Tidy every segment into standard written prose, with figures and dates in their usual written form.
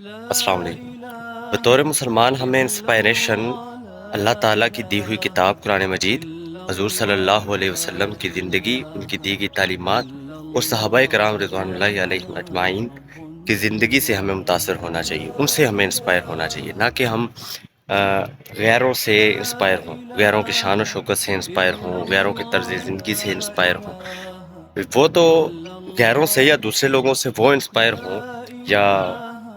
السلام علیکم۔ بطور مسلمان ہمیں انسپائریشن اللہ تعالیٰ کی دی ہوئی کتاب قرآن مجید، حضور صلی اللہ علیہ وسلم کی زندگی، ان کی دی گئی تعلیمات اور صحابہ کرام رضوان اللہ علیہم اجمعین کی زندگی سے ہمیں متاثر ہونا چاہیے، ان سے ہمیں انسپائر ہونا چاہیے، نہ کہ ہم غیروں سے انسپائر ہوں، غیروں کی شان و شوکت سے انسپائر ہوں، غیروں کی طرز زندگی سے انسپائر ہوں۔ وہ تو غیروں سے یا دوسرے لوگوں سے وہ انسپائر ہوں، یا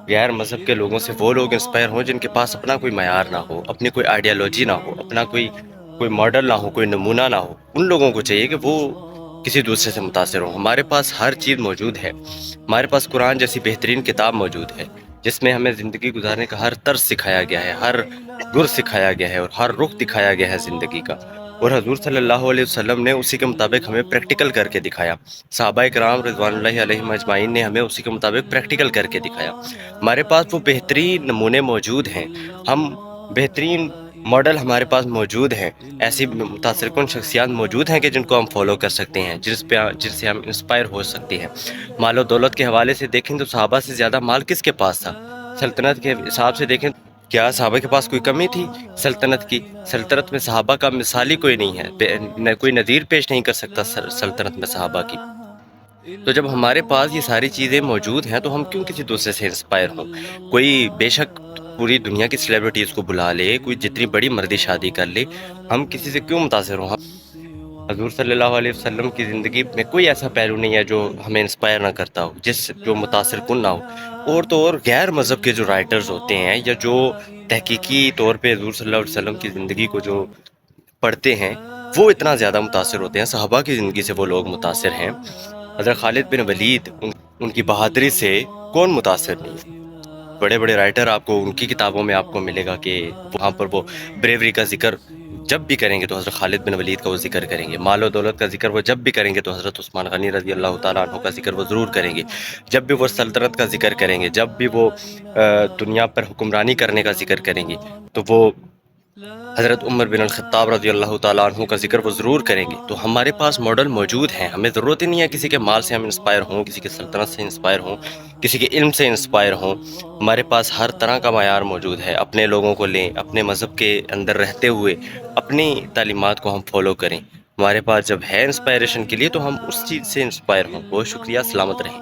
غیر مذہب کے لوگوں سے وہ لوگ انسپائر ہوں جن کے پاس اپنا کوئی معیار نہ ہو، اپنی کوئی آئیڈیالوجی نہ ہو، اپنا کوئی ماڈل نہ ہو، کوئی نمونہ نہ ہو۔ ان لوگوں کو چاہیے کہ وہ کسی دوسرے سے متاثر ہوں۔ ہمارے پاس ہر چیز موجود ہے، ہمارے پاس قرآن جیسی بہترین کتاب موجود ہے جس میں ہمیں زندگی گزارنے کا ہر طرز سکھایا گیا ہے، ہر گر سکھایا گیا ہے اور ہر رخ دکھایا گیا ہے زندگی کا، اور حضور صلی اللہ علیہ وسلم نے اسی کے مطابق ہمیں پریکٹیکل کر کے دکھایا۔ صحابہ کرام رضوان اللہ علیہم اجمعین نے ہمیں اسی کے مطابق پریکٹیکل کر کے دکھایا۔ ہمارے پاس وہ بہترین نمونے موجود ہیں، ہم بہترین ماڈل ہمارے پاس موجود ہیں، ایسی متاثر کن شخصیات موجود ہیں کہ جن کو ہم فالو کر سکتے ہیں، جن سے ہم انسپائر ہو سکتے ہیں۔ مال و دولت کے حوالے سے دیکھیں تو صحابہ سے زیادہ مال کس کے پاس تھا؟ سلطنت کے حساب سے دیکھیں، کیا صحابہ کے پاس کوئی کمی تھی سلطنت کی؟ سلطنت میں صحابہ کا مثالی کوئی نہیں ہے، کوئی نظیر پیش نہیں کر سکتا سلطنت میں صحابہ کی۔ تو جب ہمارے پاس یہ ساری چیزیں موجود ہیں تو ہم کیوں کسی دوسرے سے انسپائر ہوں؟ کوئی بے شک پوری دنیا کی سیلیبریٹیز کو بلا لے، کوئی جتنی بڑی مرضی شادی کر لے، ہم کسی سے کیوں متاثر ہوں؟ حضور صلی اللہ علیہ وسلم کی زندگی میں کوئی ایسا پہلو نہیں ہے جو ہمیں انسپائر نہ کرتا ہو، جو متاثر کن نہ ہو۔ اور تو اور غیر مذہب کے جو رائٹرز ہوتے ہیں یا جو تحقیقی طور پہ حضور صلی اللہ علیہ وسلم کی زندگی کو جو پڑھتے ہیں، وہ اتنا زیادہ متاثر ہوتے ہیں، صحابہ کی زندگی سے وہ لوگ متاثر ہیں۔ حضرت خالد بن ولید، ان کی بہادری سے کون متاثر نہیں؟ بڑے بڑے رائٹر آپ کو ان کی کتابوں میں آپ کو ملے گا کہ وہاں پر وہ بریوری کا ذکر جب بھی کریں گے تو حضرت خالد بن ولید کا وہ ذکر کریں گے، مال و دولت کا ذکر وہ جب بھی کریں گے تو حضرت عثمان غنی رضی اللہ تعالیٰ عنہ کا ذکر وہ ضرور کریں گے، جب بھی وہ سلطنت کا ذکر کریں گے، جب بھی وہ دنیا پر حکمرانی کرنے کا ذکر کریں گے تو وہ حضرت عمر بن الخطاب رضی اللہ تعالیٰ عنہ کا ذکر وہ ضرور کریں گے۔ تو ہمارے پاس ماڈل موجود ہیں، ہمیں ضرورت ہی نہیں ہے کسی کے مال سے ہم انسپائر ہوں، کسی کے سلطنت سے انسپائر ہوں، کسی کے علم سے انسپائر ہوں۔ ہمارے پاس ہر طرح کا معیار موجود ہے، اپنے لوگوں کو لیں، اپنے مذہب کے اندر رہتے ہوئے اپنی تعلیمات کو ہم فالو کریں۔ ہمارے پاس جب ہے انسپائریشن کے لیے تو ہم اس چیز سے انسپائر ہوں۔ بہت شکریہ، سلامت رہیں۔